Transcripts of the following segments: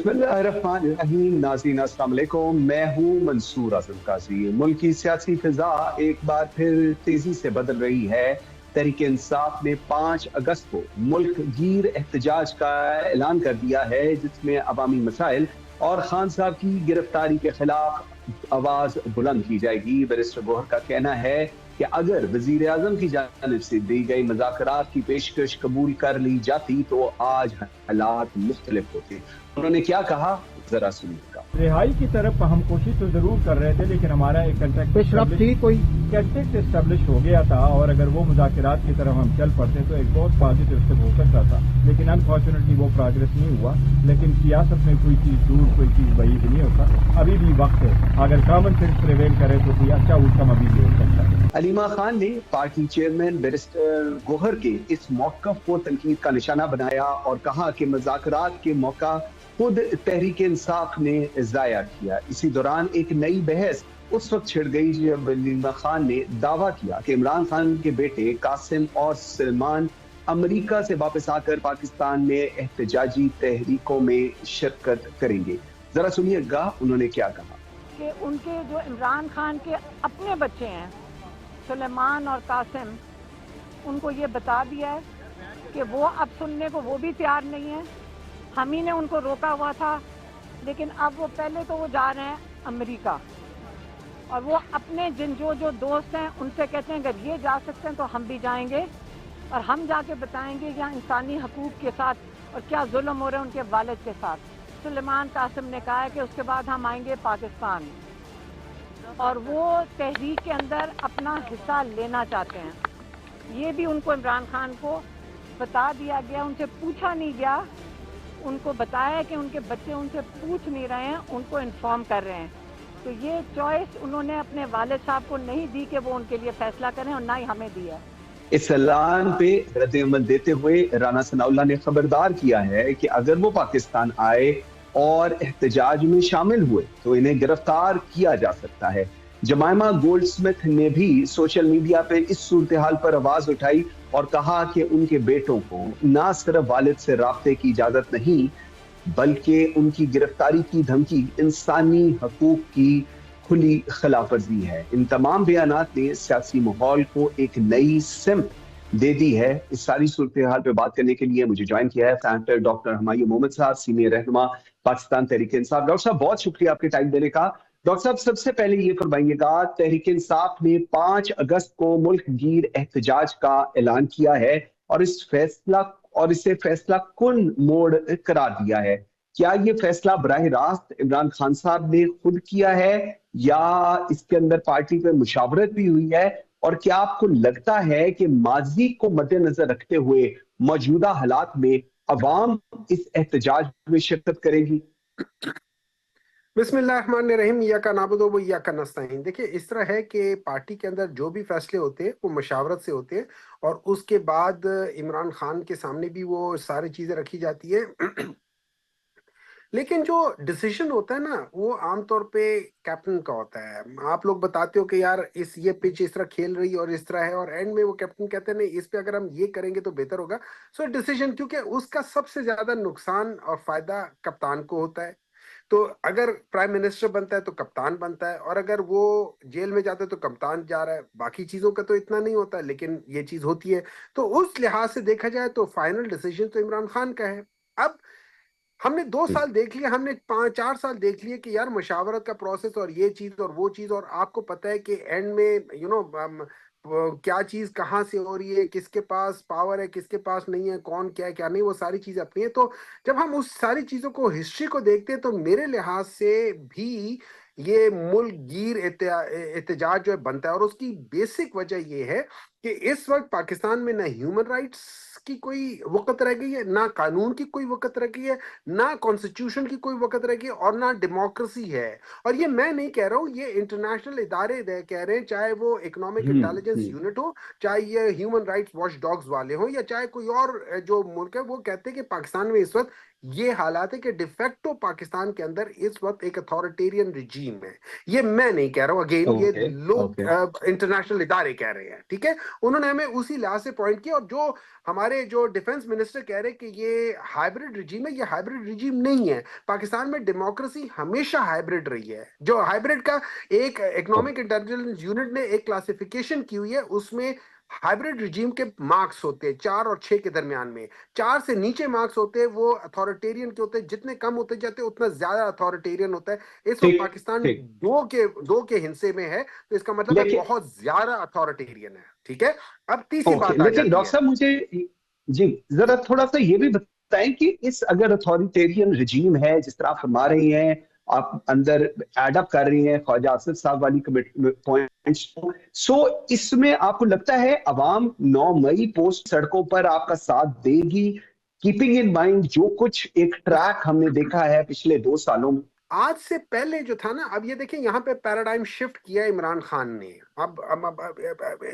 बिस्मिल्लाहिर्रहमानिर्रहीम। नाज़रीन अस्सलाम वालेकुम। मैं हूँ मंसूर आज़म काजी। मुल्क की सियासी फिजा एक बार फिर तेजी से बदल रही है। तहरीक इंसाफ ने 5 अगस्त को मुल्क गीर एहतजाज का ऐलान कर दिया है, जिसमें अवामी मसाइल और खान साहब की गिरफ्तारी के खिलाफ आवाज बुलंद की जाएगी। बैरिस्टर गोहर का कहना है कि अगर वजीर आजम की जानिब से दी गई मुज़ाकरात की पेशकश कबूल कर ली जाती तो आज हालात मुख्तलिफ होते। उन्होंने क्या कहा, जरा सुनिएगा। रिहाई की तरफ हम कोशिश तो जरूर कर रहे थे, लेकिन हमारा एक कंटेक्ट एस्टेब्लिश हो गया था, और अगर वो मुज़ाकरात की तरफ हम चल पड़ते तो एक बहुत पॉजिटिव स्टेप हो सकता था, लेकिन अनफॉर्चुनेटली वो प्रोग्रेस नहीं हुआ। लेकिन सियासत में कोई चीज दूर, कोई चीज बईद नहीं होता। अभी भी वक्त है, अगर कॉमन सेंस प्रिवेल करे तो कोई अच्छा आउटकम अभी भी हो सकता है। अलीमा खान ने पार्टी चेयरमैन बैरिस्टर गोहर के इस मौक़िफ़ को तनकीद का निशाना बनाया और कहा कि मुज़ाकरात के मौका खुद तहरीक इंसाफ ने ज़ाया किया। इसी दौरान एक नई बहस उस वक्त छिड़ गई जब अलीमा खान ने दावा किया कि इमरान खान के बेटे कासिम और सलमान अमेरिका से वापस आकर पाकिस्तान में एहतजाजी तहरीकों में शिरकत करेंगे। जरा सुनिएगा उन्होंने क्या कहा। कि उनके जो इमरान खान के अपने बच्चे हैं सुलेमान और कासिम, उनको ये बता दिया है कि वो अब सुनने को वो भी तैयार नहीं है। हम ही ने उनको रोका हुआ था, लेकिन अब वो पहले तो वो जा रहे हैं अमेरिका, और वो अपने जिन जो दोस्त हैं उनसे कहते हैं अगर ये जा सकते हैं तो हम भी जाएंगे, और हम जाके बताएंगे यहाँ इंसानी हकूक़ के साथ और क्या जुल्म हो रहे हैं उनके वालिद के साथ। सुलेमान कासिम ने कहा है कि उसके बाद हम आएंगे पाकिस्तान, और वो तहरीक के अंदर अपना हिस्सा लेना चाहते हैं। ये भी उनको इमरान खान को बता दिया गया, उनसे पूछा नहीं गया। उनको बताया कि उनके बच्चे उनसे पूछ नहीं रहे हैं, उनको इन्फॉर्म कर रहे हैं। तो ये चॉइस उन्होंने अपने वालिद साहब को नहीं दी कि वो उनके लिए फैसला करें, और ना ही हमें दिया। इस ऐलान पे रद्द-ए-अमल देते हुए राना सनाउल्लाह ने खबरदार किया है कि अगर वो पाकिस्तान आए और एहतजाज में शामिल हुए तो इन्हें गिरफ्तार किया जा सकता है। जमाइमा गोल्डस्मिथ ने भी सोशल मीडिया पे इस सूरत हाल पर आवाज उठाई और कहा कि उनके बेटों को न सिर्फ वालिद से राब्ते की इजाजत नहीं, बल्कि उनकी गिरफ्तारी की धमकी इंसानी हकूक की खुली खिलाफवर्जी है। इन तमाम बयानात ने सियासी माहौल को एक नई सिमत दे दी है। इस सारी सूरत हाल पे बात करने के लिए मुझे ज्वाइन किया है सेनेटर डॉक्टर हुमायूं मोहम्मद साहब, सीनियर रहनुमा पाकिस्तान तहरीक इंसाफ। डॉक्टर साहब बहुत शुक्रिया आपके टाइम देने का। डॉक्टर साहब सबसे पहले ये फरमाइएगा, तहरीक इंसाफ ने 5 अगस्त को मुल्क गीर एहतजाज का ऐलान किया है और इसे फैसला कुन मोड़ करार दिया है। क्या ये फैसला बराह रास्त इमरान खान साहब ने खुद किया है या इसके अंदर पार्टी पे मुशावरत भी हुई है? और क्या आपको लगता है कि माजी को मद्देनजर रखते हुए मौजूदा हालात में अवाम इस एहतजाज में शिरकत करेगी? बिस्मिल्लाहिर्रहमानिर्रहीम, इय्याका नअबुदु व इय्याका नस्तईन। देखिए, इस तरह है कि पार्टी के अंदर जो भी फैसले होते हैं वो मशावरत से होते हैं, और उसके बाद इमरान खान के सामने भी वो सारी चीजें रखी जाती है। लेकिन जो डिसीजन होता है ना, वो आमतौर पे कैप्टन का होता है। आप लोग बताते हो कि यार ये पिच इस तरह खेल रही और इस तरह है, और एंड में वो कैप्टन कहते हैं नहीं, इस पे अगर हम ये करेंगे तो बेहतर होगा। सो डिसीजन, क्योंकि उसका सबसे ज्यादा नुकसान और फायदा कप्तान को होता है। तो अगर प्राइम मिनिस्टर बनता है तो कप्तान बनता है, और अगर वो जेल में जाता है तो कप्तान जा रहा है। बाकी चीजों का तो इतना नहीं होता, लेकिन ये चीज होती है। तो उस लिहाज से देखा जाए तो फाइनल डिसीजन तो इमरान खान का है। अब हमने 2 साल देख लिए, हमने 5-4 साल देख लिए कि यार मशावरत का प्रोसेस और ये चीज और वो चीज, और आपको पता है कि एंड में क्या चीज कहाँ से हो रही है, किसके पास पावर है, किसके पास नहीं है, कौन क्या है क्या नहीं, वो सारी चीजें अपनी है। तो जब हम उस सारी चीजों को, हिस्ट्री को देखते हैं, तो मेरे लिहाज से भी ये मुल्क गिर एहतजाज जो है बनता है। और उसकी बेसिक वजह ये है कि इस वक्त पाकिस्तान में ना ह्यूमन राइट्स की कोई वक़्त रह गई है, ना कानून की कोई वक़्त रह गई है, ना कॉन्स्टिट्यूशन की कोई वक़्त रह गई है, और ना डेमोक्रेसी है। और ये मैं नहीं कह रहा हूँ, ये इंटरनेशनल इदारे कह रहे हैं, चाहे वो इकोनॉमिक इंटेलिजेंस यूनिट हो, चाहे ये ह्यूमन राइट्स वॉच डॉग्स वाले हो, या चाहे कोई और जो मुल्क है, वो कहते हैं कि पाकिस्तान में इस वक्त ये हालात है कि डिफेक्टो पाकिस्तान के अंदर इस वक्त एक अथॉरिटेरियन रिजीम है। ये मैं नहीं कह रहा हूं, अगेन ये ओके लोग ओके इंटरनेशनल इदारे कह रहे हैं, ठीक है। उन्होंने हमें उसी लिहाज से पॉइंट किया, और जो हमारे जो डिफेंस मिनिस्टर कह रहे हैं कि ये हाइब्रिड रिजीम है, ये हाइब्रिड रिजीम नहीं है। पाकिस्तान में डेमोक्रेसी हमेशा हाइब्रिड रही है। जो हाइब्रिड का एक इकोनॉमिक इंटेलिजेंस यूनिट ने एक क्लासिफिकेशन की हुई है, उसमें हाइब्रिड रिजीम के मार्क्स होते हैं 4 और 6 के दरमियान में। 4 से नीचे मार्क्स होते हैं वो अथॉरिटेरियन के होते हैं, जितने कम होते जाते हैं उतना ज्यादा अथॉरिटेरियन होता है। इस वक्त ठीक पाकिस्तान ठीक। दो के हिस्से में है, तो इसका मतलब है लेकिन बहुत ज्यादा अथॉरिटेरियन है, ठीक है। अब तीसरी ओके, बात आ लेकिन जाती डॉक्टर है। साहब मुझे जी जरा थोड़ा सा ये भी बताएं कि इस अगर अथॉरिटेरियन रिजीम है जिस तरह आप फरमा रही हैं, आप अंदर एडअप कर रही हैं ख्वाजा आसिफ साहब वाली पॉइंट्स को, सो इसमें आपको लगता है अवाम 9 मई पोस्ट सड़कों पर आपका साथ देगी, कीपिंग इन माइंड जो कुछ एक ट्रैक हमने देखा है पिछले 2 सालों में? आज से पहले जो था ना, अब ये देखिए यहाँ पे पैराडाइम शिफ्ट किया इमरान खान ने। अब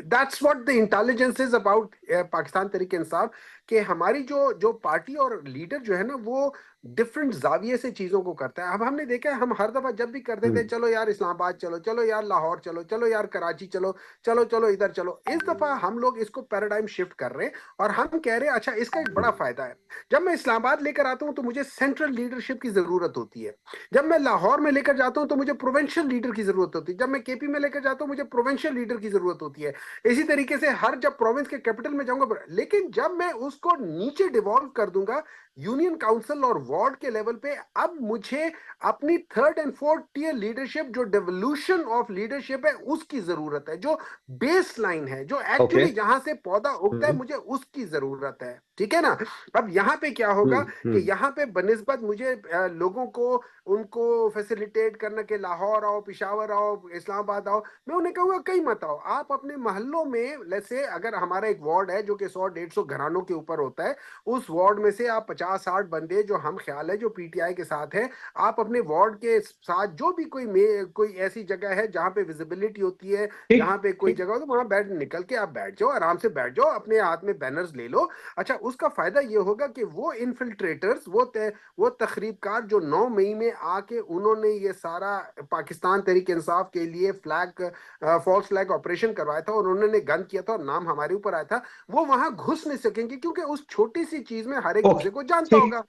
that's what the intelligence is about Pakistan Tehreek Insaf, कि हमारी जो जो पार्टी और लीडर जो है ना, वो डिफरेंट जाविये से चीजों को करता है। अब हमने देखा है, हम हर दफा जब भी करते थे, हम्म, चलो यार इस्लामाबाद चलो, चलो यार लाहौर चलो, चलो यार कराची चलो, चलो चलो इधर चलो। इस दफा हम लोग इसको पैराडाइम शिफ्ट कर रहे हैं, और हम कह रहे हैं अच्छा इसका एक बड़ा फायदा है। जब मैं इस्लामाबाद लेकर आता हूं तो मुझे सेंट्रल लीडरशिप की जरूरत होती है। जब मैं लाहौर में लेकर जाता हूं तो मुझे प्रोविंशियल लीडर की जरूरत होती है। जब मैं केपी में लेकर जाता हूं मुझे प्रोविंशियल लीडर की जरूरत होती है। इसी तरीके से हर जब प्रोविंस के कैपिटल में जाऊंगा, लेकिन जब मैं उसको नीचे डिवॉल्व कर दूंगा यूनियन काउंसिल और वार्ड के लेवल पे, अब मुझे अपनी 3rd and 4th tier leadership, जो डेवोल्यूशन ऑफ लीडरशिप है, उसकी जरूरत है। जो बेस लाइन है, जो ओके। एक्चुअली जहां से पौधा उगता है, हम्म मुझे उसकी जरूरत है, ठीक है ना। अब यहाँ पे क्या होगा कि हम्म। यहाँ पे बनिस्बत मुझे लोगों को उनको फैसिलिटेट करना कि लाहौर आओ, पिशावर आओ, इस्लामाबाद आओ, मैं उन्हें कहूंगा कहीं मत आओ। आप अपने मोहल्लों में, जैसे अगर हमारा एक वार्ड है जो कि 100-150 घरानों के ऊपर होता है, उस वार्ड में से आप 50-60 बंदे, जो हम ख्याल है जो पीटीआई के साथ है, आप अपने वार्ड के साथ जो भी कोई ऐसी जगह है जहां पे विजिबिलिटी होती है, ठीक जहां पे कोई ठीक। जगह हो, तो वहां बैठ निकल के आप बैठ जाओ, आराम से बैठ जाओ, अपने हाथ में बैनर्स ले लो। अच्छा, उसका फायदा ये होगा कि वो इन्फिल्ट्रेटर्स, वो तखरीबकार जो 9 मई में आके उन्होंने ये सारा पाकिस्तान तहरीक इंसाफ के लिए फॉल्स फ्लैग ऑपरेशन करवाया था, और उन्होंने गन किया था और नाम हमारे ऊपर आया था, वो वहां घुस नहीं सकेंगे, क्योंकि उस छोटी सी चीज में हर एक ओके दूसरे को जानता ठीक होगा।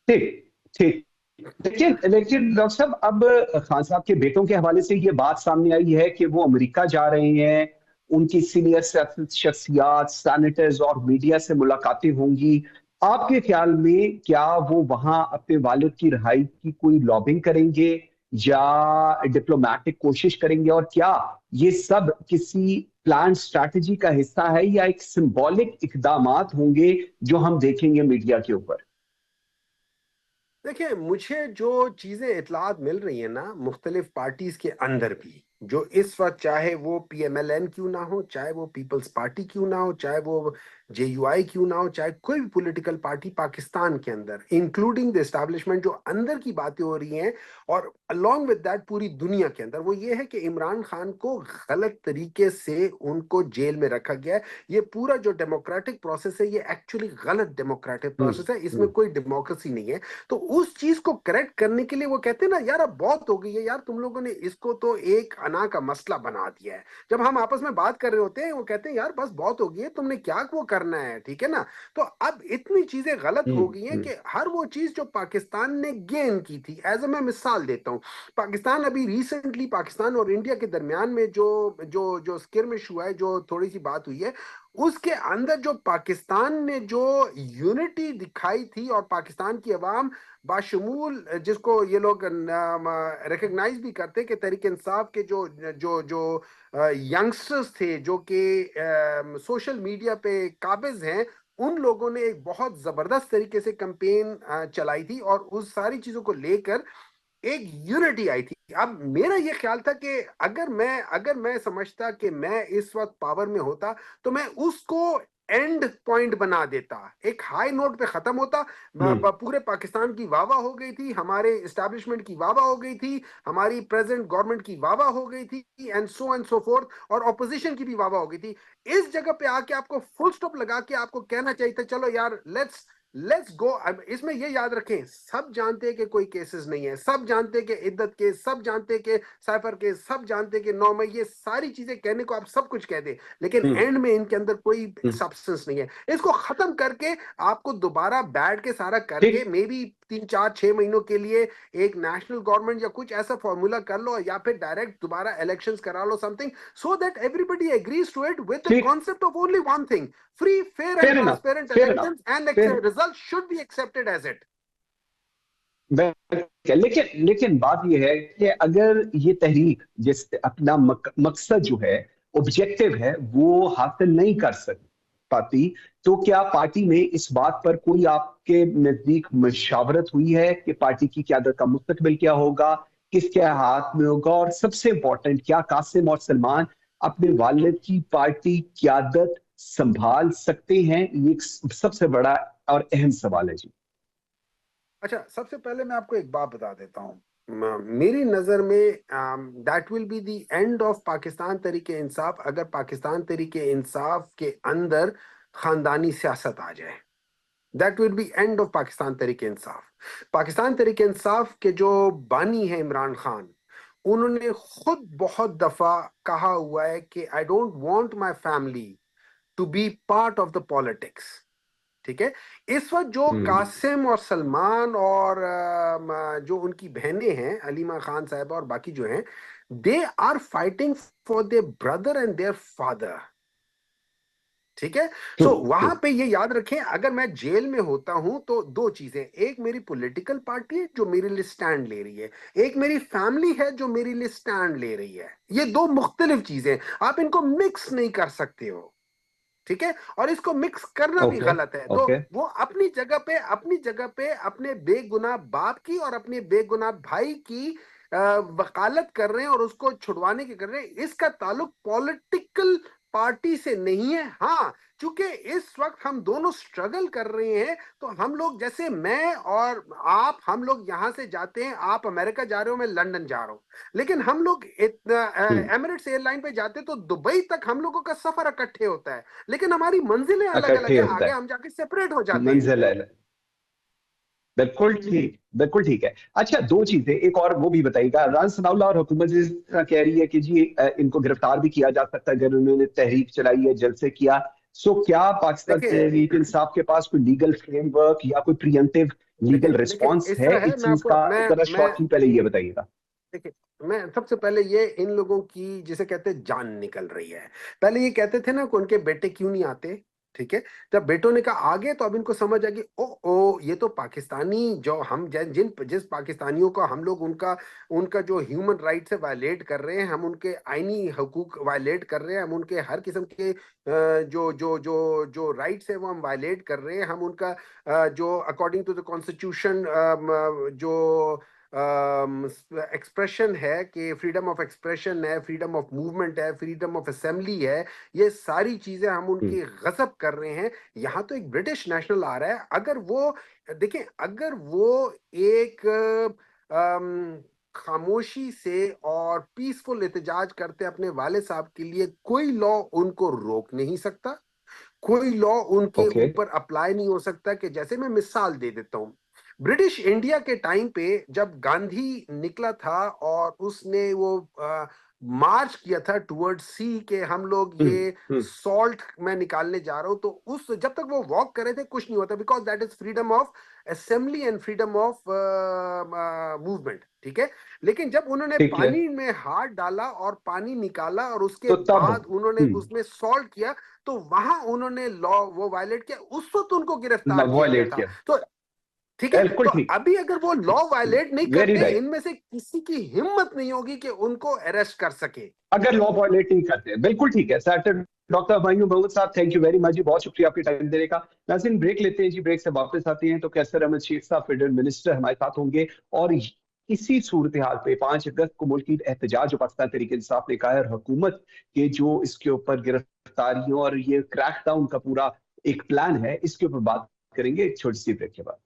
ठीक ठीक। लेकिन लेकिन डॉक्टर साहब अब खान साहब के बेटों के हवाले से ये बात सामने आई है कि वो अमेरिका जा रहे हैं, उनकी सीनियर शख्सियात, सेनेटर्स और मीडिया से मुलाकातें होंगी। आपके ख्याल में क्या वो वहां अपने वालिद की रिहाई की कोई लॉबिंग करेंगे या डिप्लोमेटिक कोशिश करेंगे, और क्या ये सब किसी प्लान स्ट्रैटेजी का हिस्सा है या एक सिंबॉलिक इकदामात होंगे जो हम देखेंगे मीडिया के ऊपर? देखिए, मुझे जो चीजें इतलात मिल रही है ना, मुख्तलिफ पार्टीज के अंदर भी, जो इस वक्त, चाहे वो पीएमएलएन क्यों ना हो, चाहे वो पीपल्स पार्टी क्यों ना हो, चाहे वो जेयूआई क्यों ना हो, चाहे कोई भी पॉलिटिकल पार्टी पाकिस्तान के अंदर, इंक्लूडिंग द एस्टैब्लिशमेंट, जो अंदर की बातें हो रही हैं, और अलोंग विद दैट पूरी दुनिया के अंदर, वो ये है कि इमरान खान को गलत तरीके से उनको जेल में रखा गया है। ये पूरा जो डेमोक्रेटिक प्रोसेस है, ये एक्चुअली गलत डेमोक्रेटिक प्रोसेस है, इसमें हम्म। कोई डेमोक्रेसी नहीं है। तो उस चीज को करेक्ट करने के लिए वो कहते हैं ना, यार अब बहुत हो गई है यार, तुम लोगों ने इसको तो एक अना का मसला बना दिया है। जब हम आपस में बात कर रहे होते हैं, वो कहते हैं यार बस बहुत हो गई है, तुमने क्या वो करना है, ठीक है ना। तो अब इतनी चीजें गलत हो गई हैं हम्म। कि हर वो चीज जो पाकिस्तान ने गेन की थी, एज ए मैं मिसाल देता हूं, पाकिस्तान अभी रिसेंटली, पाकिस्तान और इंडिया के दरमियान में जो जो जो स्किर्मिश हुआ है, जो थोड़ी सी बात हुई है, उसके अंदर जो पाकिस्तान ने जो यूनिटी दिखाई थी, और पाकिस्तान की आवाम बाशमूल, जिसको ये लोग रिकग्नाइज भी करते, कि तहरीक इंसाफ के जो जो जो यंगस्टर्स थे, जो कि सोशल मीडिया पे काबिज हैं, उन लोगों ने एक बहुत जबरदस्त तरीके से कैंपेन चलाई थी, और उस सारी चीजों को लेकर एक यूनिटी आई थी। अब मेरा ये ख्याल था कि अगर मैं समझता कि मैं इस वक्त पावर में होता, तो मैं उसको एंड पॉइंट बना देता, एक हाई नोट पे खत्म होता। हम्म। पूरे पाकिस्तान की वाहवाह हो गई थी, हमारे एस्टैब्लिशमेंट की वाहवाह हो गई थी, हमारी प्रेजेंट गवर्नमेंट की वाहवाह हो गई थी, एंड सो फोर्थ, और ऑपोजिशन की भी वाहवाह हो गई थी। इस जगह पे आके आपको फुल स्टॉप लगा के आपको कहना चाहिए था, चलो यार लेट्स गो। इसमें ये याद रखें, सब जानते हैं कि कोई केसेस नहीं है, सब जानते हैं कि इद्दत केस, सब जानते हैं कि साइफर केस, सब जानते हैं कि 9 मई, ये सारी चीजें कहने को आप सब कुछ कह दे, लेकिन एंड में इनके अंदर कोई सब्सटेंस नहीं है। इसको खत्म करके आपको दोबारा बैठ के सारा करके मे बी 3-4-6 महीनों के लिए एक नेशनल गवर्नमेंट या कुछ ऐसा फॉर्मूला कर लो, या फिर डायरेक्ट दोबारा इलेक्शंस करा लो, something, so that everybody agrees to it with the concept of only one thing, free, fair and transparent elections, and the result should be accepted as it. लेकिन बात यह है कि अगर ये तहरीक जिस अपना मकसद जो है, ऑब्जेक्टिव है, वो हासिल नहीं कर पाती, तो क्या पार्टी में इस बात पर कोई आपके नजदीक मशावरत हुई है कि पार्टी की क़यादत का मुस्तकबिल क्या होगा, किसके हाथ में होगा, और सबसे इंपॉर्टेंट, क्या कासिम और सलमान अपने वालिद की पार्टी क़यादत संभाल सकते हैं? ये एक सबसे बड़ा और अहम सवाल है जी। अच्छा, सबसे पहले मैं आपको एक बात बता देता हूं, मेरी नजर में that will be the end of Pakistan तरीके इंसाफ, अगर पाकिस्तान तरीके इंसाफ के अंदर खानदानी सियासत आ जाए। That will be end of Pakistan तरीके इंसाफ। पाकिस्तान तरीके इंसाफ के जो बानी है इमरान खान, उन्होंने खुद बहुत दफा कहा हुआ है कि I don't want my family to be part of the politics. ठीक है, इस वक्त जो कासिम और सलमान और जो उनकी बहनें हैं, अलीमा खान साहिबा और बाकी जो हैं, they are fighting for their brother and their father. ठीक है, सो वहां पे ये याद रखें, अगर मैं जेल में होता हूं तो दो चीजें, एक मेरी पॉलिटिकल पार्टी है जो मेरे लिए स्टैंड ले रही है, एक मेरी फैमिली है जो मेरे लिए स्टैंड ले रही है। ये दो मुख्तलिफ चीजें, आप इनको मिक्स नहीं कर सकते हो। ठीक है, और इसको मिक्स करना भी गलत है। तो वो अपनी जगह पे अपने बेगुनाह बाप की और अपने बेगुनाह भाई की वकालत कर रहे हैं और उसको छुड़वाने की कर रहे हैं। इसका ताल्लुक पॉलिटिकल पार्टी से नहीं है। हाँ, चूंकि इस वक्त हम दोनों स्ट्रगल कर रहे हैं, तो हम लोग, जैसे मैं और आप, हम लोग यहां से जाते हैं, आप अमेरिका जा रहे हो, मैं लंदन जा रहा हूं, लेकिन हम लोग एमिरेट्स एयरलाइन पे जाते तो दुबई तक हम लोगों का सफर इकट्ठे होता है, लेकिन हमारी मंजिलें अलग अलग है, आगे हम जाके सेपरेट हो जाते हैं। बिल्कुल ठीक है। अच्छा, दो चीजें एक और वो भी बताइएगा। राना सनाउल्लाह और हुकूमत जिस तरह कह रही है कि जी इनको गिरफ्तार भी किया जा सकता है अगर उन्होंने तहरीक चलाई है, जलसे किया, सो क्या पाकिस्तान तहरीक इंसाफ के पास कोई लीगल फ्रेमवर्क या कोई प्रिएम्प्टिव लीगल रिस्पॉन्स है इस चीज का? जरा शॉर्टली पहले ये बताइएगा। देखिए, मैं सबसे पहले ये, इन लोगों की जिसे कहते हैं जान निकल रही है। पहले ये कहते थे ना कि उनके बेटे क्यों नहीं आते, ठीक है, जब बेटों ने कहा आगे तो अब इनको समझ आ गई, ओ ये तो पाकिस्तानी, जो हम जिस पाकिस्तानियों को हम लोग उनका जो ह्यूमन राइट्स है वायलेट कर रहे हैं, हम उनके आईनी हकूक वायलेट कर रहे हैं, हम उनके हर किस्म के जो राइट्स है वो हम वायलेट कर रहे हैं, हम उनका जो अकॉर्डिंग टू द कॉन्स्टिट्यूशन जो एक्सप्रेशन है कि फ्रीडम ऑफ एक्सप्रेशन है, फ्रीडम ऑफ मूवमेंट है, फ्रीडम ऑफ असेंबली है, ये सारी चीजें हम उनकी गजब कर रहे हैं। यहां तो एक ब्रिटिश नेशनल आ रहा है, अगर वो देखें, अगर वो एक खामोशी से और पीसफुल एहतजाज करते अपने वाले साहब के लिए, कोई लॉ उनको रोक नहीं सकता, कोई लॉ उनके ऊपर अप्लाई नहीं हो सकता। कि जैसे मैं मिसाल दे देता हूं, ब्रिटिश इंडिया के टाइम पे जब गांधी निकला था और उसने वो मार्च किया था टुवर्ड सी के हम लोग ये सॉल्ट में निकालने जा रहा हूं, तो उस जब तक वो वॉक कर रहे थे कुछ नहीं होता, because that is freedom of assembly and freedom of movement. ठीक है, लेकिन जब उन्होंने पानी में हाथ डाला और पानी निकाला और उसके बाद उन्होंने उसमें सॉल्ट किया, तो वहां उन्होंने लॉ वो वायलेट किया, उस वक्त उनको गिरफ्तार किया गया था। तो ठीक है, तो अभी अगर वो लॉ वायलेट नहीं करते, इनमें से किसी की हिम्मत नहीं होगी कि उनको अरेस्ट कर सके अगर लॉ वायलेट नहीं करते। बिल्कुल ठीक है सर। डॉक्टर हुमायूं महमूद साहब, थैंक यू वेरी मच जी, बहुत शुक्रिया आपके टाइम देने का। नाज़रीन, ब्रेक लेते हैं जी, ब्रेक से वापस आते हैं तो कैसर अहमद शेख साहब फेडरल मिनिस्टर हमारे साथ होंगे, और इसी सूरत हाल पे 5 अगस्त को मुल्क की एहतजाज जो पाकिस्तान तहरीक इंसाफ ने कहा है, और हुकूमत के जो इसके ऊपर गिरफ्तारियों और ये क्रैकडाउन का पूरा एक प्लान है, इसके ऊपर बात करेंगे एक छोटी सी ब्रेक के बाद।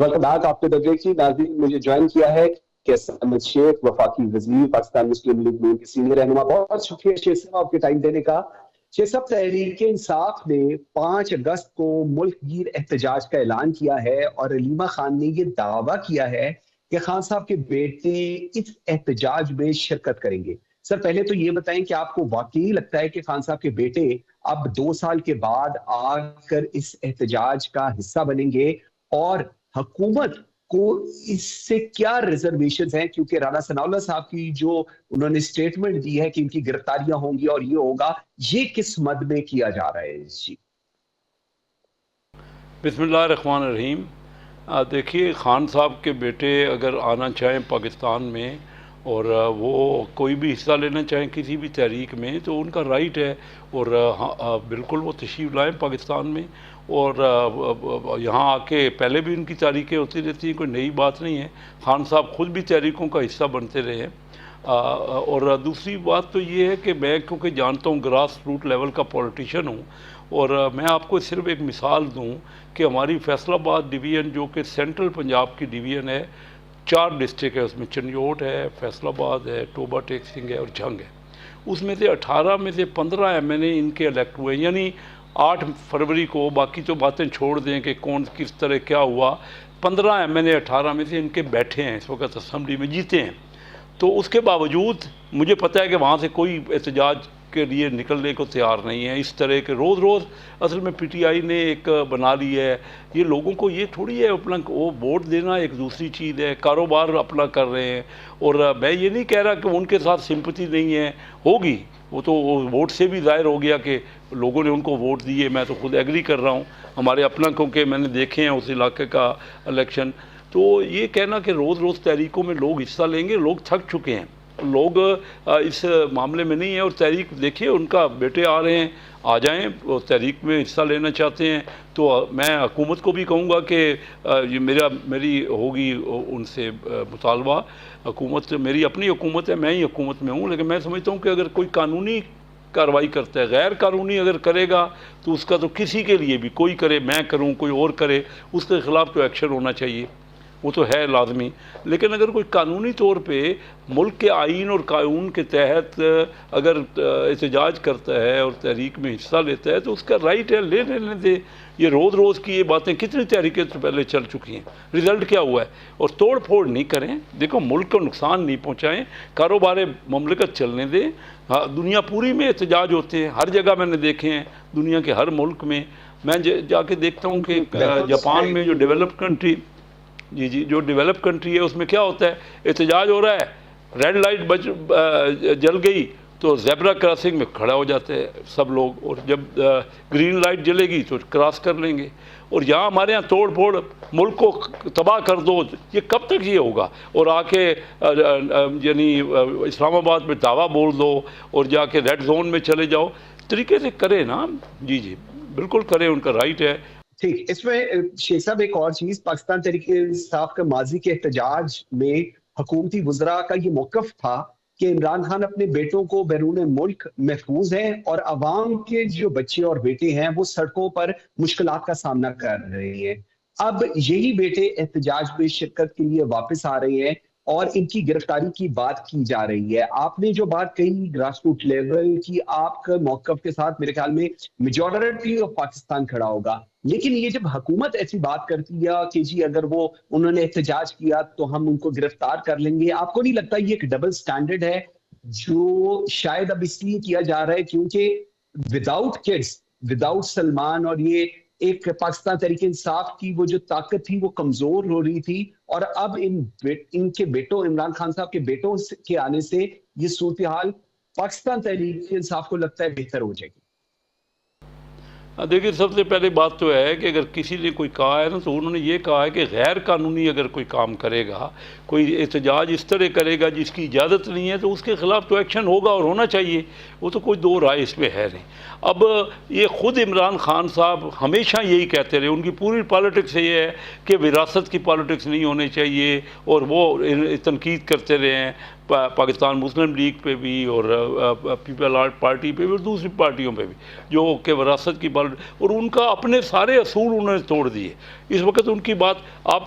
Welcome back after the break की नाज़रीन। मुझे ज्वाइन किया है कैसर अहमद शेख, वफाकी वजीर पाकिस्तान मुस्लिम लीग नून के सीनियर रहनुमा। बहुत शुक्रिया शेख साहब आपके टाइम देने का। शेख साहब, तहरीक इंसाफ ने 5 अगस्त को मुल्क गिर एहतजाज का ऐलान किया है और अलीमा खान ने ये दावा किया है कि खान साहब के बेटे इस एहतजाज में शिरकत करेंगे। सर, पहले तो ये बताएं कि आपको वाकई लगता है कि खान साहब के बेटे अब 2 साल के बाद आकर इस एहतजाज का हिस्सा बनेंगे, और हुकूमत को इससे क्या रिजर्वेशंस हैं? क्योंकि राना सनाउल्लाह साहब की जो उन्होंने स्टेटमेंट दी है कि इनकी गिरफ्तारियां होंगी और ये होगा, ये किस मद में किया जा रहा है? जी बिस्मिल्लाहिर्रहमानिर्रहीम। देखिए, खान साहब के बेटे अगर आना चाहें पाकिस्तान में और वो कोई भी हिस्सा लेना चाहें किसी भी तहरीक में तो उनका राइट है, और हाँ, बिल्कुल वो तशरीफ़ लाएँ पाकिस्तान में, और यहाँ आके पहले भी उनकी तहरीकें होती रहती हैं, कोई नई बात नहीं है। खान साहब ख़ुद भी तहरीकों का हिस्सा बनते रहे हैं। और दूसरी बात तो ये है कि मैं क्योंकि जानता हूँ, ग्रास रूट लेवल का पॉलिटिशियन हूँ, और मैं आपको सिर्फ एक मिसाल दूँ कि हमारी फैसलाबाद डिवीज़न जो कि सेंट्रल पंजाब की डिवीज़न है, 4 डिस्ट्रिक्ट है उसमें, चंडियोट है, फैसलाबाद है, टोबा टेक सिंह है और झंग है। उसमें से 18 में से 15 MNA इनके इलेक्ट हुए, यानी 8 फरवरी को, बाकी तो बातें छोड़ दें कि कौन किस तरह क्या हुआ, 15 MNA 18 में से इनके बैठे हैं इस वक्त असम्बली में, जीते हैं। तो उसके बावजूद मुझे पता है कि वहाँ से कोई एहतजाज के लिए निकलने को तैयार नहीं है। इस तरह के रोज़ रोज़ असल में PTI ने एक बना ली है, ये लोगों को ये थोड़ी है अपना वो वोट देना एक दूसरी चीज़ है, कारोबार अपना कर रहे हैं। और मैं ये नहीं कह रहा कि उनके साथ सिंपैथी नहीं है, होगी, वो तो वोट से भी ज़ाहिर हो गया कि लोगों ने उनको वोट दिए। मैं तो खुद एग्री कर रहा हूँ, हमारे अपना, क्योंकि मैंने देखे हैं उस इलाके का इलेक्शन। तो ये कहना कि रोज़ रोज़ तहरीकों में लोग हिस्सा लेंगे, लोग थक चुके हैं, लोग इस मामले में नहीं है। और तहरीक देखिए, उनका बेटे आ रहे हैं, आ जाएं, वो तहरीक में हिस्सा लेना चाहते हैं तो मैं हुकूमत को भी कहूँगा कि ये मेरी होगी उनसे मुतालबा। हुकूमत मेरी अपनी हुकूमत है, मैं ही हुकूमत में हूँ, लेकिन मैं समझता हूँ कि अगर कोई कानूनी कार्रवाई करता है, गैर कानूनी अगर करेगा तो उसका तो किसी के लिए भी, कोई करे, मैं करूँ, कोई और करे, उसके ख़िलाफ़ तो एक्शन होना चाहिए, वो तो है लाजमी। लेकिन अगर कोई कानूनी तौर पे मुल्क के आइन और कानून के तहत अगर एहतजाज करता है और तहरीक में हिस्सा लेता है तो उसका राइट है, ले लेने दे। ये रोज़ रोज़ की ये बातें कितनी तहरीकें तो पहले चल चुकी हैं, रिज़ल्ट क्या हुआ है? और तोड़ फोड़ नहीं करें, देखो मुल्क को नुकसान नहीं पहुँचाएँ, कारोबार मुमलिकत चलने दें। हाँ, दुनिया पूरी में एहतजाज होते हैं, हर जगह मैंने देखे हैं, दुनिया के हर मुल्क में। मैं जाके देखता हूँ कि जापान में जो डेवलप कंट्री, जी, जो डेवलप कंट्री है उसमें क्या होता है, एहतजाज हो रहा है, रेड लाइट जल गई तो ज़ेब्रा क्रॉसिंग में खड़ा हो जाते हैं सब लोग, और जब ग्रीन लाइट जलेगी तो क्रॉस कर लेंगे। और यहाँ हमारे यहाँ तोड़ फोड़, मुल्क को तबाह कर दो, ये कब तक ये होगा? और आके यानी इस्लामाबाद में दावा बोल दो और जाके रेड जोन में चले जाओ, तरीके से करें ना। जी बिल्कुल करें, उनका राइट है। ठीक, इसमें शेख साहब एक और चीज, पाकिस्तान तहरीक इंसाफ के माजी के एहतजाज में हुकूमती वज़रा का ये मौक़िफ़ था कि इमरान खान अपने बेटों को बैरून मुल्क महफूज हैं और अवाम के जो बच्चे और बेटे हैं वो सड़कों पर मुश्किलात का सामना कर रहे हैं। अब यही बेटे एहतजाज में शिरकत के लिए वापस आ रहे हैं और इनकी गिरफ्तारी की बात की जा रही है। आपने जो बात कही ग्रास रूट लेवल की, आपका मौक़िफ़ के साथ मेरे ख्याल में मेजॉरिटी ऑफ पाकिस्तान खड़ा होगा। लेकिन ये जब हुकूमत ऐसी बात करती है कि जी अगर वो उन्होंने एहतजाज किया तो हम उनको गिरफ्तार कर लेंगे, आपको नहीं लगता ये एक डबल स्टैंडर्ड है जो शायद अब इसलिए किया जा रहा है क्योंकि विदाउट किड्स, विदाउट सलमान और ये एक पाकिस्तान तहरीक इंसाफ की वो जो ताकत थी वो कमजोर हो रही थी, और अब इनके बेटों, इमरान खान साहब के बेटों के आने से ये सूरत हाल पाकिस्तान तहरीक इंसाफ को लगता है बेहतर हो जाएगी। देखिए, सबसे पहले बात तो है कि अगर किसी ने कोई कहा है ना, तो उन्होंने ये कहा है कि गैर कानूनी अगर कोई काम करेगा, कोई एहतजाज इस तरह करेगा जिसकी इजाज़त नहीं है, तो उसके ख़िलाफ़ तो एक्शन होगा और होना चाहिए, वो तो कोई दो राय इसमें है नहीं। अब ये ख़ुद इमरान खान साहब हमेशा यही कहते रहे, उनकी पूरी पॉलिटिक्स ये है कि विरासत की पॉलिटिक्स नहीं होनी चाहिए, और वो तनकीद करते रहे हैं पाकिस्तान मुस्लिम लीग पे भी और पीपल आर्ट पार्टी पे भी और दूसरी पार्टियों पे भी, जो कि विरासत की और उनका अपने सारे असूल उन्होंने तोड़ दिए। इस वक्त उनकी बात आप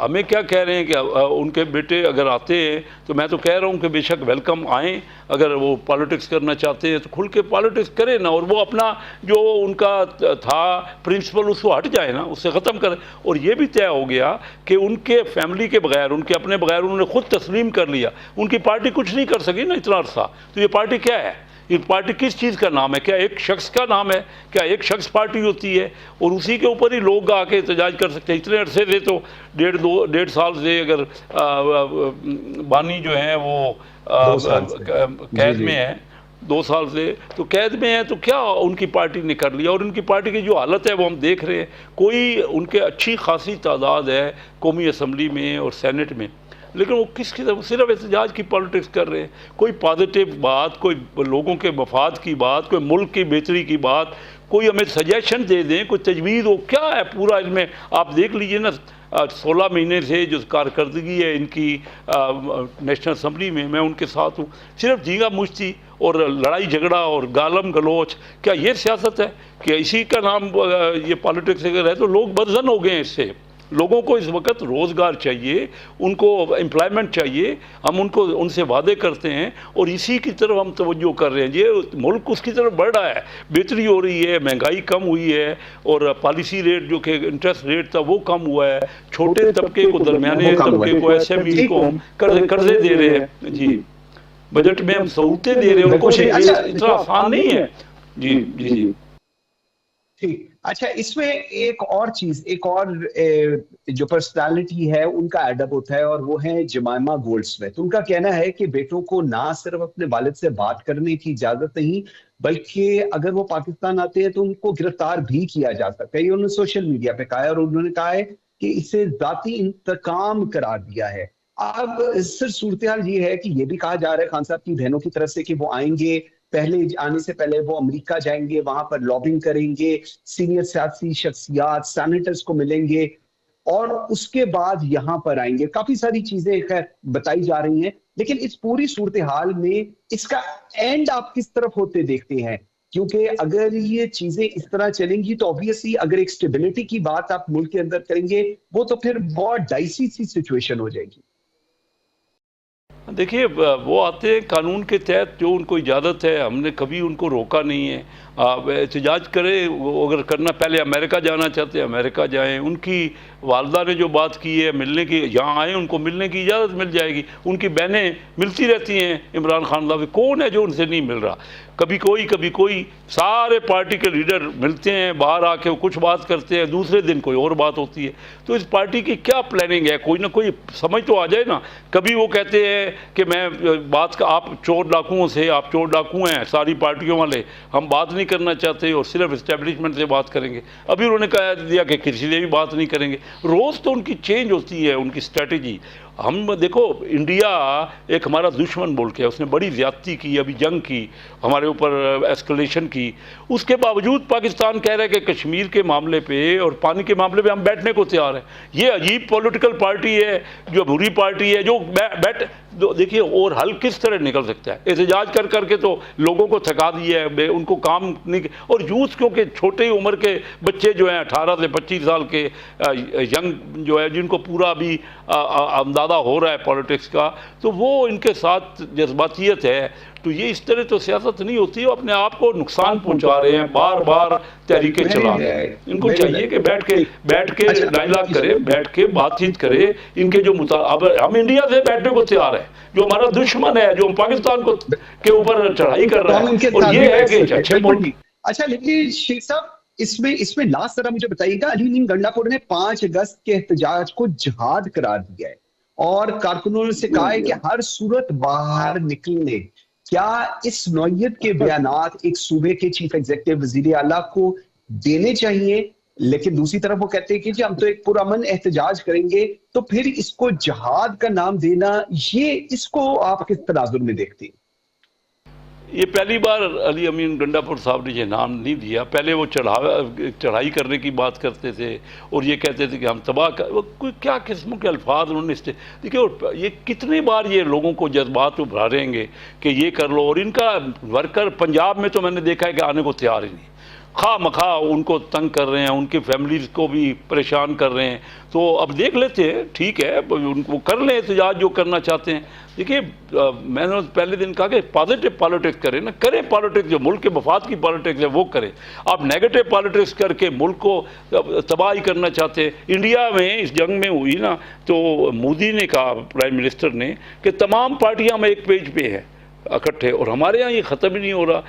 हमें क्या कह रहे हैं कि उनके बेटे अगर आते हैं तो मैं तो कह रहा हूँ कि बेशक वेलकम आएँ, अगर वो पॉलिटिक्स करना चाहते हैं तो खुल के पॉलिटिक्स करें ना, और वो अपना जो उनका था प्रिंसिपल उसको हट जाए ना, उससे ख़त्म करें। और ये भी तय हो गया कि उनके फैमिली के बगैर, उनके अपने बगैर उन्होंने खुद तस्लीम कर लिया, उनकी पार्टी कुछ नहीं कर सकी ना इतना अरसा। तो ये पार्टी क्या है? ये पार्टी किस चीज़ का नाम है? क्या एक शख्स का नाम है? क्या एक शख्स पार्टी होती है? और उसी के ऊपर ही लोग आके एहतजाज कर सकते हैं। इतने अरसे से तो डेढ़ साल से अगर बानी जो है वो कैद में है, 2 साल से तो कैद में है, तो क्या उनकी पार्टी ने कर लिया? और उनकी पार्टी की जो हालत है वो हम देख रहे हैं। कोई उनके अच्छी खासी तादाद है कौमी असम्बली में और सेनेट में, लेकिन वो किसकी तरफ सिर्फ एहतजाज की पॉलिटिक्स कर रहे हैं। कोई पॉजिटिव बात, कोई लोगों के मफाद की बात, कोई मुल्क की बेहतरी की बात, कोई हमें सजेशन दे दें, कोई तजवीज़ हो, क्या है पूरा इनमें? आप देख लीजिए ना, 16 महीने से जो कारकर्दगी है इनकी नेशनल असम्बली में, मैं उनके साथ हूँ, सिर्फ झींगा मुश्ती और लड़ाई झगड़ा और गालम गलोच। क्या ये सियासत है? कि इसी का नाम ये पॉलिटिक्स अगर है तो लोग बदजन हो गए हैं इससे। लोगों को इस वक्त रोज़गार चाहिए, उनको एम्प्लॉयमेंट चाहिए, हम उनको उनसे वादे करते हैं और इसी की तरफ हम तवज्जो कर रहे हैं। ये मुल्क उसकी तरफ बढ़ रहा है, बेहतरी हो रही है, महंगाई कम हुई है और पॉलिसी रेट जो कि इंटरेस्ट रेट था वो कम हुआ है, छोटे तबके को, दरमियाने तबके को, SME को हम कर्जे दे रहे हैं। जी, बजट में हम सहूलतें दे रहे हैं उनको, इतना आसान नहीं है। जी जी जी ठीक। अच्छा, इसमें एक और चीज, एक और जो पर्सनालिटी है उनका एडअप होता है और वो है जमाइमा गोल्डस्मिथ। उनका कहना है कि बेटों को ना सिर्फ अपने वालिद से बात करने की इजाजत नहीं, बल्कि अगर वो पाकिस्तान आते हैं तो उनको गिरफ्तार भी किया जा सकता है। ये उन्होंने सोशल मीडिया पे कहा है और उन्होंने कहा है कि इसे जाती इंतकाम करार दिया है। अब सर सूरत हाल ये है कि ये भी कहा जा रहा है खान साहब की बहनों की तरफ से कि वो आएंगे, पहले आने से पहले वो अमेरिका जाएंगे, वहां पर लॉबिंग करेंगे, सीनियर सियासी शख्सियात सेनेटर्स को मिलेंगे और उसके बाद यहाँ पर आएंगे। काफी सारी चीजें खैर बताई जा रही हैं, लेकिन इस पूरी सूरत हाल में इसका एंड आप किस तरफ होते देखते हैं? क्योंकि अगर ये चीजें इस तरह चलेंगी तो ऑब्वियसली अगर एक स्टेबिलिटी की बात आप मुल्क के अंदर करेंगे वो तो फिर बहुत डाइसी सी सिचुएशन हो जाएगी। देखिए, वो आते हैं कानून के तहत, जो उनको इजाज़त है, हमने कभी उनको रोका नहीं है। एहतजाज करें, अगर करना, पहले अमेरिका जाना चाहते हैं अमेरिका जाएं। उनकी वालदा ने जो बात की है मिलने की, यहाँ आए उनको मिलने की इजाज़त मिल जाएगी। उनकी बहनें मिलती रहती हैं इमरान खान साहब, कौन है जो उनसे नहीं मिल रहा? कभी कोई, सारे पार्टी के लीडर मिलते हैं, बाहर आके वो कुछ बात करते हैं, दूसरे दिन कोई और बात होती है। तो इस पार्टी की क्या प्लानिंग है? कोई ना कोई समझ तो आ जाए ना। कभी वो कहते हैं कि मैं बात का, आप चोर डाकुओं से, आप चोर डाकू हैं सारी पार्टियों वाले, हम बात नहीं करना चाहते और सिर्फ इस्टेब्लिशमेंट से बात करेंगे। अभी उन्होंने कह दिया कि किसी से भी बात नहीं करेंगे। रोज़ तो उनकी चेंज होती है, उनकी स्ट्रेटजी। हम देखो, इंडिया एक हमारा दुश्मन मुल्क है, उसने बड़ी ज़्यादती की, अभी जंग की, हमारे ऊपर एस्केलेशन की। उसके बावजूद पाकिस्तान कह रहा है कि कश्मीर के मामले पे और पानी के मामले पे हम बैठने को तैयार हैं। ये अजीब पॉलिटिकल पार्टी है, जो बुरी पार्टी है, जो देखिए, और हल किस तरह निकल सकता है? एहतजाज कर करके तो लोगों को थका दिया है, उनको काम नहीं। और यूथ, क्योंकि छोटे उम्र के बच्चे जो हैं 18 से 25 साल के यंग जो है, जिनको पूरा अभी अंदाज़ा हो रहा है पॉलिटिक्स का, तो वो इनके साथ जज्बातियत है। तो ये इस तरह तो सियासत नहीं होती, वो अपने आप को नुकसान पहुंचा रहे हैं, बार बार तहरीकें चला रहे हैं। इनको चाहिए कि बैठ के डायलॉग करें, बैठ के बातचीत करें। इनके जो अब हम इंडिया से बैठने को तैयार है, जो हमारा दुश्मन है, जो पाकिस्तान को के ऊपर चढ़ाई कर रहा है, और ये है कि अच्छे मुल्क। अच्छा, लेकिन शेख साहब, इसमें लास्ट तरह मुझे बताइएगा, अली नीम गंडापुर ने 5 अगस्त के एहतजाज को जिहाद करार दिया है और कारकुनों से कहा है कि हर सूरत बाहर निकलने। क्या इस नौयत के बयानात एक सूबे के चीफ एग्जीक्यूटिव वजीर आला को देने चाहिए? लेकिन दूसरी तरफ वो कहते हैं कि जी हम तो एक पुरअमन एहतजाज करेंगे, तो फिर इसको जहाद का नाम देना, ये इसको आप किस तनाजुर में देखते हैं? ये पहली बार अली अमीन गंडापुर साहब ने ये नाम नहीं दिया। पहले वो चढ़ाई करने की बात करते थे और ये कहते थे कि हम तबाह कर, वो कोई क्या किस्म के अल्फाज उन्होंने देखिए। और ये कितनी बार ये लोगों को जज्बात उभरारेंगे कि ये कर लो। और इनका वर्कर पंजाब में तो मैंने देखा है कि आने को तैयार ही नहीं। खा मखा उनको तंग कर रहे हैं, उनकी फैमिलीज को भी परेशान कर रहे हैं। तो अब देख लेते हैं, ठीक है, उनको कर लें एहतजाज जो करना चाहते हैं। देखिए मैंने पहले दिन कहा कि पॉजिटिव पॉलिटिक्स करें ना, करें पॉलिटिक्स, जो मुल्क के मफाद की पॉलिटिक्स है वो करें। आप नेगेटिव पॉलिटिक्स करके मुल्क को तबाही करना चाहते हैं। इंडिया में इस जंग में हुई ना, तो मोदी ने कहा, प्राइम मिनिस्टर ने, कि तमाम पार्टियां हम एक पेज पे हैं इकट्ठे, और हमारे यहाँ ये ख़त्म ही नहीं हो रहा।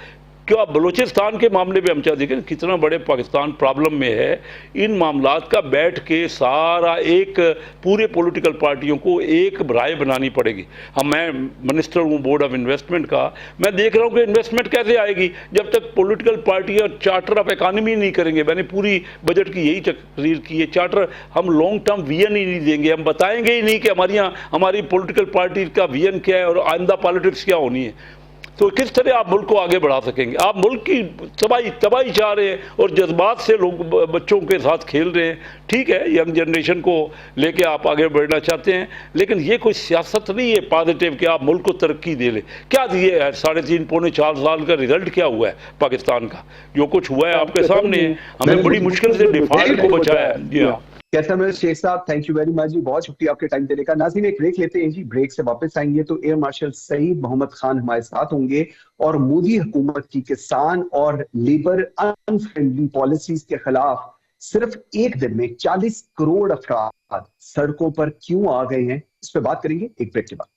क्यों? बलूचिस्तान के मामले में हम चाहे देखें कितना बड़े पाकिस्तान प्रॉब्लम में है। इन मामलात का बैठ के सारा एक पूरे पॉलिटिकल पार्टियों को एक राय बनानी पड़ेगी। मैं मिनिस्टर हूँ बोर्ड ऑफ इन्वेस्टमेंट का, मैं देख रहा हूँ कि इन्वेस्टमेंट कैसे आएगी जब तक पॉलिटिकल पार्टियाँ चार्टर ऑफ इकानमी नहीं करेंगे। मैंने पूरी बजट की यही तकरीर की है, चार्टर, हम लॉन्ग टर्म विजन ही नहीं देंगे, हम बताएंगे ही नहीं कि हमारे यहाँ हमारी पॉलिटिकल पार्टी का विजन क्या है और आइंदा पॉलिटिक्स क्या होनी है। तो किस तरह आप मुल्क को आगे बढ़ा सकेंगे? आप मुल्क की तबाही चाह रहे हैं और जज्बात से लोग बच्चों के साथ खेल रहे हैं। ठीक है, यंग जनरेशन को लेके आप आगे बढ़ना चाहते हैं, लेकिन ये कोई सियासत नहीं है पॉजिटिव कि आप मुल्क को तरक्की दे ले। क्या दिए है? 3.5 पौने 4 साल का रिजल्ट क्या हुआ है पाकिस्तान का? जो कुछ हुआ है आपके सामने है। हमने बड़ी मुश्किल से डिफॉल्ट को बचाया है। जी हाँ, कैसा मेरे शेख साहब, थैंक यू वेरी मच जी, बहुत शुक्रिया आपके टाइम देने का। नाज़रीन एक ब्रेक लेते हैं जी, ब्रेक से वापस आएंगे तो एयर मार्शल सईद मोहम्मद खान हमारे साथ होंगे और मोदी हुकूमत की किसान और लेबर अनफ्रेंडली पॉलिसीज के खिलाफ सिर्फ एक दिन में 40 करोड़ अफराद सड़कों पर क्यों आ गए हैं, इस पर बात करेंगे एक ब्रेक के बाद।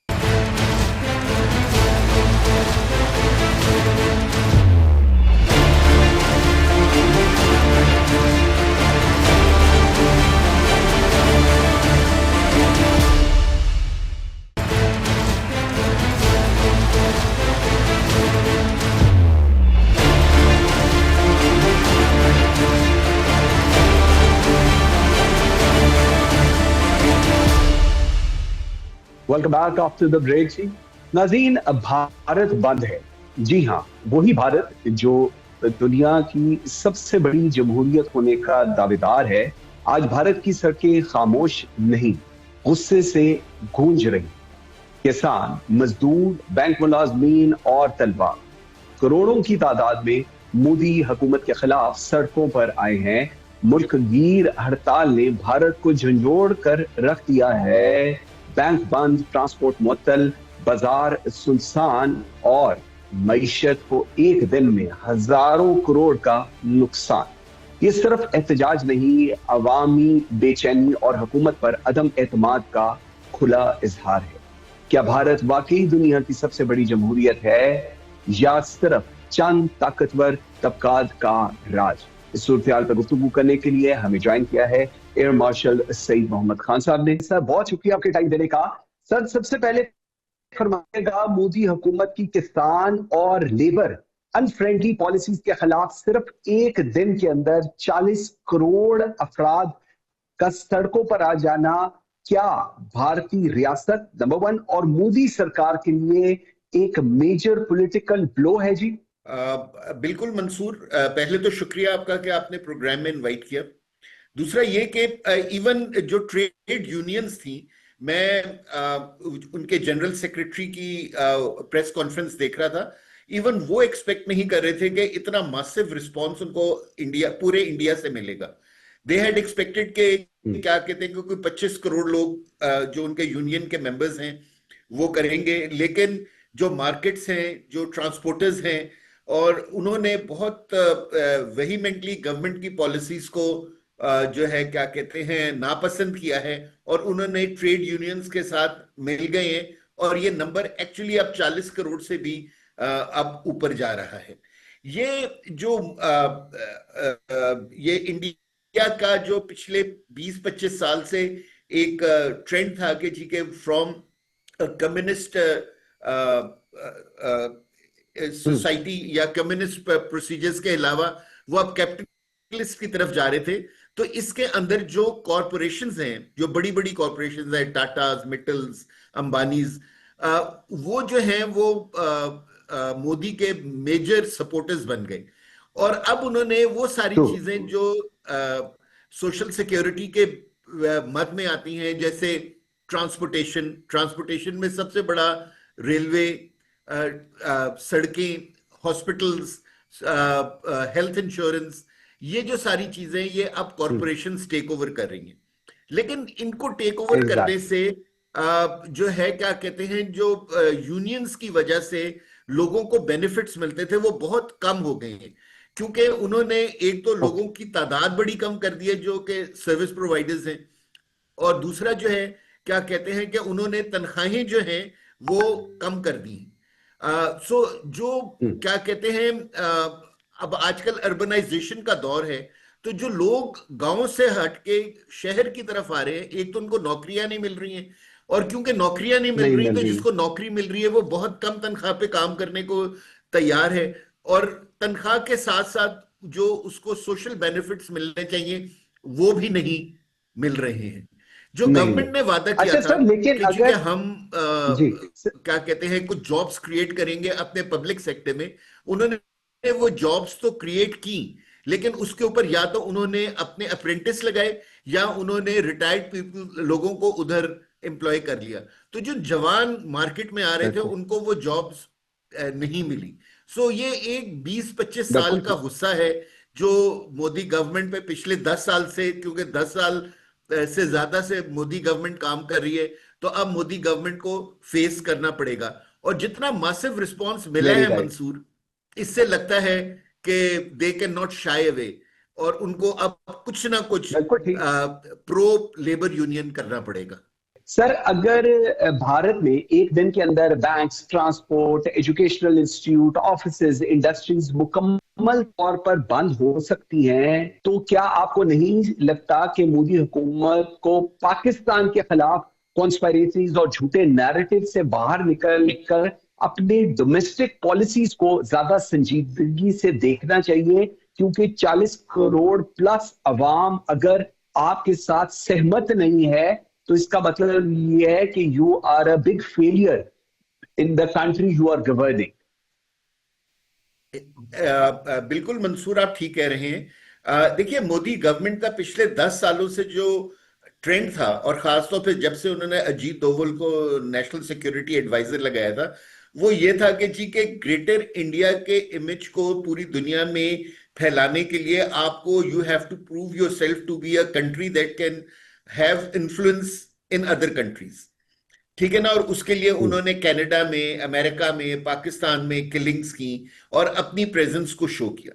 Welcome back after the break जी। नाज़रीन, भारत बंद है। जी हाँ, वही भारत जो दुनिया की सबसे बड़ी जमहूरियत होने का दावेदार है। आज भारत की सड़कें खामोश नहीं, गुस्से से गूंज रही। किसान, मजदूर, बैंक मुलाजमीन और तलबा करोड़ों की तादाद में मोदी हुकूमत के खिलाफ सड़कों पर आए हैं। मुल्क गीर हड़ताल ने भारत को झंझोड़ कर रख दिया है। बैंक बंद, ट्रांसपोर्ट मुअत्तल, बाजार सुनसान और मईशत को एक दिन में हजारों करोड़ का नुकसान। ये सिर्फ एहतजाज नहीं, अवामी बेचैनी और हुकूमत पर अदम एतमाद का खुला इजहार है। क्या भारत वाकई दुनिया की सबसे बड़ी जमहूरियत है या सिर्फ चंद ताकतवर तबकात का राज? इस सूरत-ए-हाल पर गुफ्तगू करने के लिए हमें ज्वाइन किया है एयर मार्शल सईद मोहम्मद खान साहब ने। सर बहुत शुक्रिया आपके टाइम देने का। सर सबसे पहले फरमाइएगा, मोदी हुकूमत की किसान और लेबर अनफ्रेंडली पॉलिसीज के खिलाफ सिर्फ एक दिन के अंदर 40 करोड़ अफराद का सड़कों पर आ जाना क्या भारतीय रियासत नंबर 1 और मोदी सरकार के लिए एक मेजर पॉलिटिकल ब्लो है जी? बिल्कुल मंसूर, पहले तो शुक्रिया आपका कि आपने प्रोग्राम में इनवाइट किया। दूसरा ये कि इवन जो ट्रेड यूनियंस थी, मैं उनके जनरल सेक्रेटरी की प्रेस कॉन्फ्रेंस देख रहा था, इवन वो एक्सपेक्ट नहीं कर रहे थे कि इतना मासिव रिस्पांस उनको पूरे इंडिया से मिलेगा। दे हैड एक्सपेक्टेड के क्या कहते हैं कि कोई 25 करोड़ लोग जो उनके यूनियन के मेंबर्स हैं वो करेंगे, लेकिन जो मार्केट्स हैं, जो ट्रांसपोर्टर्स हैं, और उन्होंने बहुत वेहीमेंटली गवर्नमेंट की पॉलिसीज को जो है क्या कहते हैं नापसंद किया है, और उन्होंने ट्रेड यूनियंस के साथ मिल गए हैं, और ये नंबर एक्चुअली अब 40 करोड़ से भी अब ऊपर जा रहा है। ये जो ये इंडिया का जो पिछले 20-25 साल से एक ट्रेंड था कि जी के फ्रॉम कम्युनिस्ट सोसाइटी या कम्युनिस्ट प्रोसीजर्स के अलावा वो अब कैपिटलिस्ट की तरफ जा रहे थे। तो इसके अंदर जो कॉरपोरेशंस हैं, जो बड़ी बड़ी कॉरपोरेशंस हैं, टाटास, मिटल्स, अंबानीज, वो जो हैं वो मोदी के मेजर सपोर्टर्स बन गए, और अब उन्होंने वो सारी चीजें जो सोशल सिक्योरिटी के मद में आती हैं, जैसे ट्रांसपोर्टेशन में सबसे बड़ा रेलवे, सड़कें, हॉस्पिटल्स, हेल्थ इंश्योरेंस, ये जो सारी चीजें ये अब कॉरपोरेशन टेक ओवर कर रही हैं। लेकिन इनको टेक ओवर करने से जो है क्या कहते हैं, जो यूनियंस की वजह से लोगों को बेनिफिट्स मिलते थे वो बहुत कम हो गए हैं, क्योंकि उन्होंने एक तो लोगों की तादाद बड़ी कम कर दी है जो कि सर्विस प्रोवाइडर्स हैं, और दूसरा जो है क्या कहते हैं कि उन्होंने तनख्वाहें जो हैं वो कम कर दी। सो जो क्या कहते हैं, अब आजकल अर्बनाइजेशन का दौर है, तो जो लोग गांव से हट के शहर की तरफ आ रहे हैं, एक तो उनको नौकरियां नहीं मिल रही हैं, और क्योंकि नौकरियां नहीं मिल रही तो जिसको नौकरी मिल रही है वो बहुत कम तनख्वाह पे काम करने को तैयार है, और तनख्वाह के साथ साथ जो उसको सोशल बेनिफिट्स मिलने चाहिए वो भी नहीं मिल रहे हैं। जो गवर्नमेंट ने वादा किया था सर, लेकिन कि अगर हम क्या कहते हैं कुछ जॉब्स क्रिएट करेंगे अपने पब्लिक सेक्टर में, उन्होंने वो जॉब्स तो क्रिएट की, लेकिन उसके ऊपर या तो उन्होंने अपने अप्रेंटिस लगाए या उन्होंने रिटायर्ड पीपल लोगों को उधर एम्प्लॉय कर लिया। तो जो जवान मार्केट में आ रहे थे उनको वो जॉब्स नहीं मिली। सो ये एक 20-25 साल का गुस्सा है जो मोदी गवर्नमेंट पे पिछले 10 साल से, क्योंकि 10 साल से ज्यादा से मोदी गवर्नमेंट काम कर रही है, तो अब मोदी गवर्नमेंट को फेस करना पड़ेगा। और जितना मासिव रिस्पांस मिला है मंसूर, इससे लगता है कि they can not shy away, और उनको अब कुछ ना कुछ प्रो लेबर यूनियन करना पड़ेगा। सर, अगर भारत में एक दिन के अंदर banks, transport, educational institute, offices, industries मुकम्मल तौर पर बंद हो सकती हैं, तो क्या आपको नहीं लगता कि मोदी हुकूमत को पाकिस्तान के खिलाफ कॉन्स्पिरेसीज और झूठे नैरेटिव से बाहर निकल कर अपने डोमेस्टिक पॉलिसीज को ज्यादा संजीदगी से देखना चाहिए? क्योंकि 40 करोड़ प्लस अवाम अगर आपके साथ सहमत नहीं है तो इसका मतलब ये है कि you are a big failure in the country you are governing. बिल्कुल मंसूर, आप ठीक कह रहे हैं। देखिए, मोदी गवर्नमेंट का पिछले 10 सालों से जो ट्रेंड था, और खासतौर पे जब से उन्होंने अजीत डोवल को नेशनल सिक्योरिटी एडवाइजर लगाया था, वो ये था कि जी के ग्रेटर इंडिया के इमेज को पूरी दुनिया में फैलाने के लिए आपको you have to prove yourself to be a country that can have influence in other countries, ठीक है ना। और उसके लिए उन्होंने कनाडा में, अमेरिका में, पाकिस्तान में किलिंग्स की और अपनी प्रेजेंस को शो किया।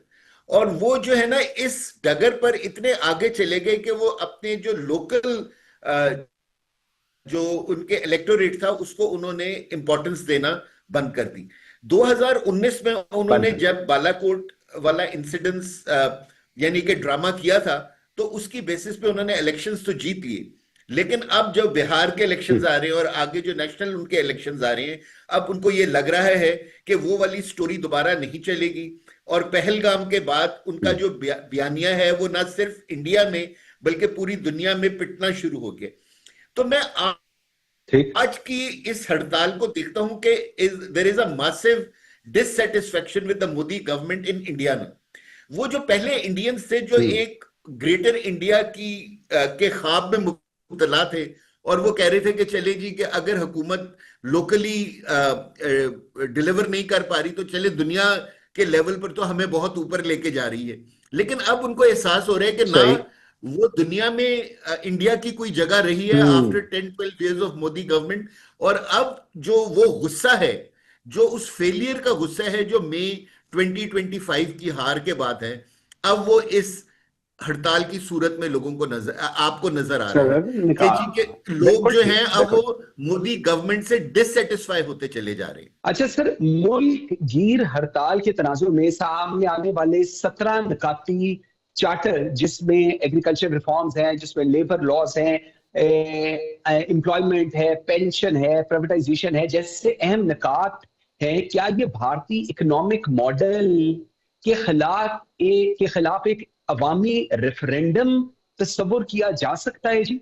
और वो जो है ना इस डगर पर इतने आगे चले गए कि वो अपने जो लोकल जो उनके इलेक्टोरेट था उसको उन्होंने इंपॉर्टेंस देना बंद कर दी। 2019 में उन्होंने जब बालाकोट वाला इंसिडेंस यानी कि ड्रामा किया था, तो उसकी बेसिस पे उन्होंने इलेक्शंस तो जीत लिए, लेकिन अब जब बिहार के इलेक्शंस आ रहे हैं और आगे जो नेशनल उनके इलेक्शंस आ रहे हैं, अब उनको ये लग रहा है कि वो वाली स्टोरी दोबारा नहीं चलेगी। और पहलगाम के बाद उनका जो बयानिया है वो ना सिर्फ इंडिया में बल्कि पूरी दुनिया में पिटना शुरू हो गया। तो मैं आज की इस हड़ताल को देखता हूं कि there is a massive dissatisfaction with the Modi government in India में। वो जो पहले इंडियंस थे जो एक ग्रेटर इंडिया के ख्वाब में मुब्तला थे, और वो कह रहे थे कि चले जी कि अगर हुकूमत लोकली डिलीवर नहीं कर पा रही तो चले दुनिया के लेवल पर तो हमें बहुत ऊपर लेके जा रही है। लेकिन अब उनको एहसास हो रहा है कि ना वो दुनिया में इंडिया की कोई जगह रही है after 10-12 years of Modi government. और अब जो वो गुस्सा है, जो उस फेलियर का गुस्सा है जो मई 2025 की हार के बाद है, अब वो इस हड़ताल की सूरत में लोगों को आपको नजर आ रहा है कि लोग जो हैं अब वो मोदी गवर्नमेंट से डिससैटिस्फाई होते चले जा रहे हैं। अच्छा सर, मुल्क गिर हड़ताल के तनाजुर में सामने आने वाले 17 निकाती चार्टर, जिसमें एग्रीकल्चर रिफॉर्म्स हैं, जिसमें लेबर लॉज हैं, एम्प्लॉयमेंट है, पेंशन है, प्राइवेटाइजेशन है, जैसे अहम निकात है, क्या ये भारतीय इकोनॉमिक मॉडल के खिलाफ एक अवामी रेफरेंडम तस्वुर किया जा सकता है? जी,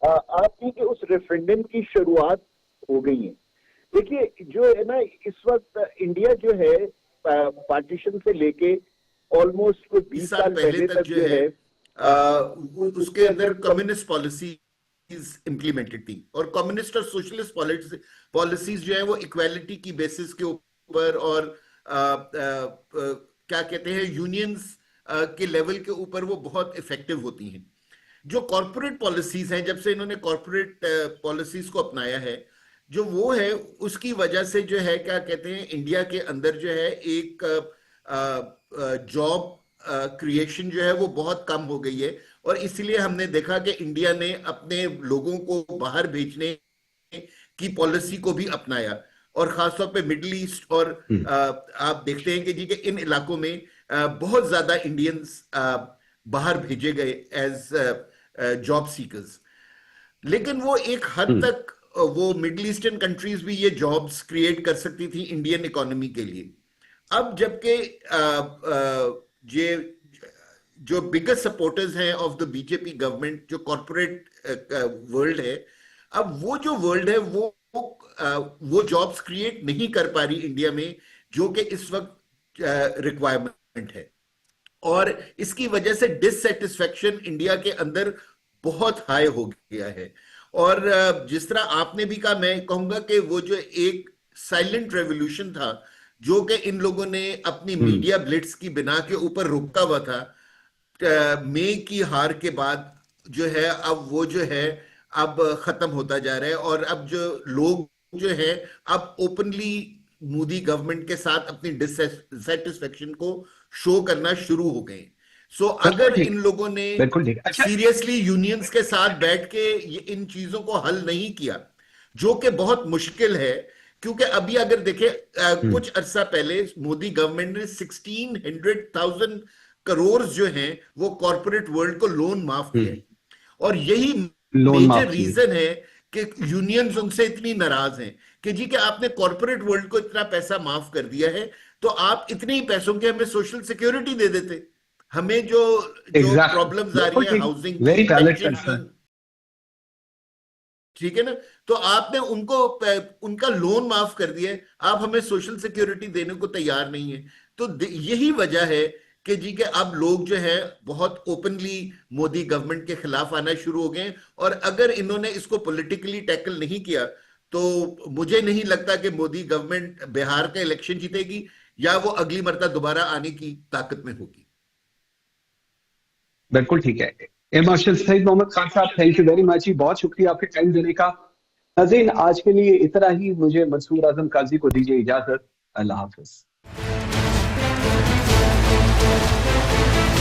आपकी कि उस रेफरेंडम की शुरुआत हो गई है। देखिए, जो है ना इस वक्त इंडिया जो है पार्टीशन से लेके ऑलमोस्ट कोई 20 साल पहले तक जो है उसके अंदर कम्युनिस्ट पॉलिसी इंप्लीमेंटेड थी, और कम्युनिस्ट और सोशलिस्ट पॉलिसीज जो है वो इक्वालिटी की बेसिस के ऊपर और क्या कहते हैं यूनियंस के लेवल के ऊपर वो बहुत इफेक्टिव होती हैं। जो कॉरपोरेट पॉलिसीज हैं, जब से इन्होंने कॉरपोरेट पॉलिसीज को अपनाया है, जो वो है उसकी वजह से जो है क्या कहते हैं इंडिया के अंदर जो है एक जॉब क्रिएशन जो है वो बहुत कम हो गई है। और इसलिए हमने देखा कि इंडिया ने अपने लोगों को बाहर भेजने की पॉलिसी को भी अपनाया, और खासतौर पे मिडिल ईस्ट और आप देखते हैं कि जी के इन इलाकों में बहुत ज्यादा इंडियंस बाहर भेजे गए एज जॉब सीकर्स। लेकिन वो एक हद तक वो मिडिल ईस्टर्न कंट्रीज भी ये जॉब्स क्रिएट कर सकती थी इंडियन इकोनॉमी के लिए। अब जबकि ये जो बिगेस्ट सपोर्टर्स हैं ऑफ द बीजेपी गवर्नमेंट, जो कॉर्पोरेट वर्ल्ड है, अब वो जो वर्ल्ड है वो जॉब्स क्रिएट नहीं कर पा रही इंडिया में, जो कि इस वक्त रिक्वायरमेंट है। और इसकी वजह से डिससेटिस्फेक्शन इंडिया के अंदर बहुत हाई हो गया है। और जिस तरह आपने भी कहा, मैं कहूंगा कि वो जो एक साइलेंट रेवोल्यूशन था जो कि इन लोगों ने अपनी मीडिया ब्लिट्स की बिना के ऊपर रोका हुआ था, मई की हार के बाद जो है अब वो जो है अब खत्म होता जा रहा है। और अब जो लोग जो है अब ओपनली मोदी गवर्नमेंट के साथ अपनी डिससेटिस्फेक्शन को शो करना शुरू हो गए। सो अगर इन लोगों ने सीरियसली यूनियंस के साथ बैठ के इन चीजों को हल नहीं किया, जो कि बहुत मुश्किल है, क्योंकि अभी अगर देखें कुछ अरसा पहले मोदी गवर्नमेंट ने 1600,000 करोड़ जो हैं वो कॉर्पोरेट वर्ल्ड को लोन माफ किए, और यही मेजर रीजन है कि यूनियंस उनसे इतनी नाराज हैं कि जी कि आपने कॉर्पोरेट वर्ल्ड को इतना पैसा माफ कर दिया है, तो आप इतने ही पैसों के हमें सोशल सिक्योरिटी दे देते। हमें जो प्रॉब्लम्स आ रही है हाउसिंग, ठीक है ना, तो आपने उनका लोन माफ कर दिया है, आप हमें सोशल सिक्योरिटी देने को तैयार नहीं है। तो यही वजह है कि जी के अब लोग जो है बहुत ओपनली मोदी गवर्नमेंट के खिलाफ आना शुरू हो गए। और अगर इन्होंने इसको पॉलिटिकली टैकल नहीं किया तो मुझे नहीं लगता कि मोदी गवर्नमेंट बिहार का इलेक्शन जीतेगी या वो अगली मरतबा दोबारा आने की ताकत में होगी। बिल्कुल ठीक है। एयर मार्शल सईद मोहम्मद खान साहब, थैंक यू वेरी मच, बहुत शुक्रिया आपके टाइम देने का। नाज़रीन, आज के लिए इतना ही। मुझे मंसूर आजम काजी को दीजिए इजाजत। अल्लाह हाफिज।